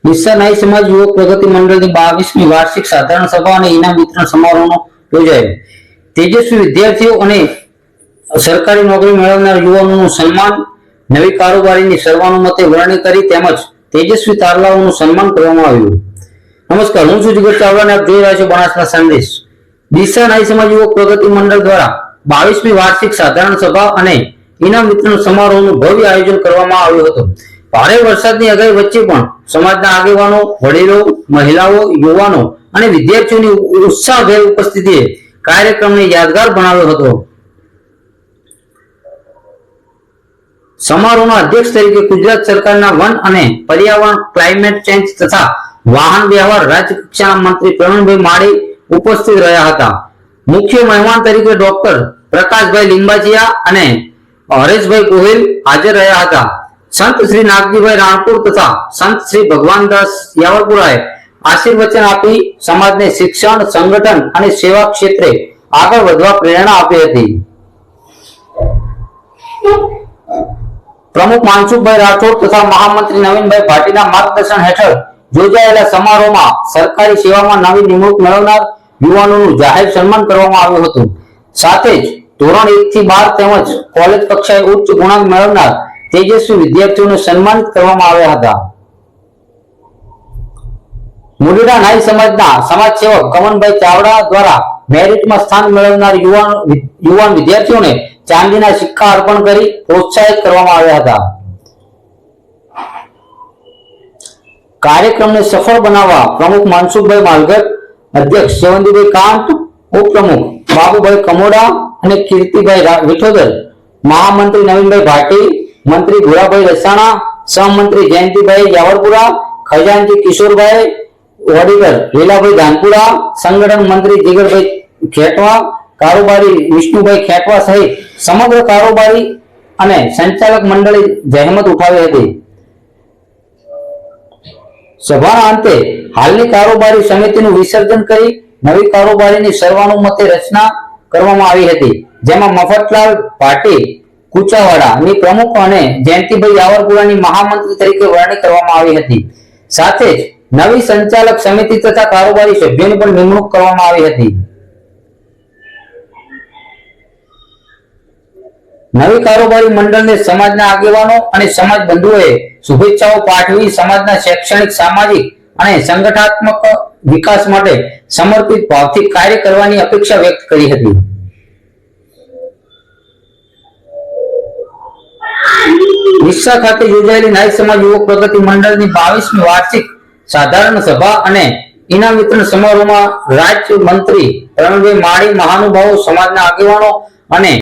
ડીસા નાઈ સમાજ યુવક પ્રગતિ મંડળની 22મી વાર્ષિક સાધારણ સભા અને ઇનામ વિતરણ સમારોહનો યોજાયો। તેજસ્વી વિદ્યાર્થીઓ અને સરકારી નોકરી મેળવનાર યુવાનોનું સન્માન, નવી કારોબારીની સર્વાનુમતે વરણી કરી તેમજ તેજસ્વી તારલાઓનું સન્માન કરવામાં આવ્યું। નમસ્કાર, હું છું જીગર ચાવડા અને આપ જોઈ રહ્યા છો બનાસના સંદેશ। ડીસા નાઈ સમાજ યુવક પ્રગતિ મંડળ દ્વારા 22મી વાર્ષિક સાધારણ સભા અને ઇનામ વિતરણ સમારોહનું ભવ્ય આયોજન કરવામાં આવ્યું હતું। ભારે વરસાદની આગાહી વચ્ચે પણ સમાજના આગેવાનો, વડીલો, મહિલાઓ, યુવાનો અને વિદ્યાર્થીઓની ઉત્સાહભેર ઉપસ્થિતિએ કાર્યક્રમને યાદગાર બનાવ્યો હતો। સમારોહના અધ્યક્ષ તરીકે ગુજરાત સરકારના વન અને પર્યાવરણ, ક્લાઇમેટ ચેન્જ તથા વાહન વ્યવહાર રાજ્ય કક્ષાના મંત્રી પ્રવીણભાઈ માળી ઉપસ્થિત રહ્યા હતા। મુખ્ય મહેમાન તરીકે ડોક્ટર પ્રકાશભાઈ લિંબાચિયા અને હરેશભાઈ ગોહિલ હાજર રહ્યા હતા। સંત શ્રી નાગજીભાઈ રાણપુર તથા સંત શ્રી ભગવાનદાસ યાવરપુરાએ આશીર્વચન આપી સમાજને શિક્ષણ, સંગઠન અને સેવા ક્ષેત્રે આગળ વધવા પ્રેરણા આપી હતી। પ્રમુખ માનસુખભાઈ રાઠોડ તથા મહામંત્રી નવીનભાઈ ભાટીના માર્ગદર્શન હેઠળ યોજાયેલા સમારોહમાં સરકારી સેવામાં નવી નિમણૂક મેળવનાર યુવાનોનું જાહેર સન્માન કરવામાં આવ્યું હતું। સાથે જ ધોરણ 1 થી 12 તેમજ કોલેજ કક્ષાએ ઉચ્ચ ગુણાંક મેળવનાર તેજસ્વી વિદ્યાર્થીઓને સન્માનિત કરવામાં આવ્યા હતા। મુંડેરા નાઈ સમાજના સમાજસેવક કમનભાઈ ચાવડા દ્વારા મેરિટમાં સ્થાન મેળવનાર યુવાન વિદ્યાર્થીઓને ચાંદીના સિક્કા અર્પણ કરી પ્રોત્સાહિત કરવામાં આવ્યા હતા। કાર્યક્રમને સફળ બનાવવા પ્રમુખ માનસુખભાઈ માલગટ, અધ્યક્ષ સેવંતીભાઈ કાંત, ઉપપ્રમુખ બાબુભાઈ કમોડા અને કીર્તિભાઈ વિઠોદર, મહામંત્રી નવીનભાઈ ભાટી, મંત્રી ભુરાભાઈ રસાણા, સહમંત્રી જયંતિભાઈ યાવરપુરા, ખજાનચી કિશોરભાઈ, ઓડિટર લીલાભાઈ ધાનપુરા, સંગઠન મંત્રી જીગરભાઈ ખેટવા, કારોબારી વિષ્ણુભાઈ ખેટવા સહિત સમગ્ર કારોબારી અને સંચાલક મંડળે જહેમત ઉઠાવી હતી। સભાના અંતે હાલની કારોબારી સમિતિનું વિસર્જન કરી નવી કારોબારીની સર્વાનુમતે રચના કરવામાં આવી હતી, જેમાં મફતલાલ ભાટી કુચાવાડાની પ્રમુખ અને જયંતિભાઈ યાવરપુરાની મહામંત્રી તરીકે વરણી કરવામાં આવી હતી। સાથે જ નવી સંચાલક સમિતિ તથા કારોબારી સભ્યોની પણ નિમણૂક કરવામાં આવી હતી। નવી કારોબારી મંડળને સમાજના આગેવાનો અને સમાજ બંધુઓએ શુભેચ્છાઓ પાઠવી સમાજના શૈક્ષણિક, સામાજિક અને સંગઠનાત્મક વિકાસ માટે સમર્પિત ભાવથી કાર્ય કરવાની અપેક્ષા વ્યક્ત કરી હતી। ડીસા ખાતે યોજાયેલી નાઈ સમાજ યુવક પ્રગતિ મંડળની 22મી વાર્ષિક સાધારણ સભા અને ઇનામ વિતરણ સમારોહમાં રાજ્ય મંત્રી પ્રવીણભાઈ માળી, મહાનુભાવો, સમાજના આગેવાનો અને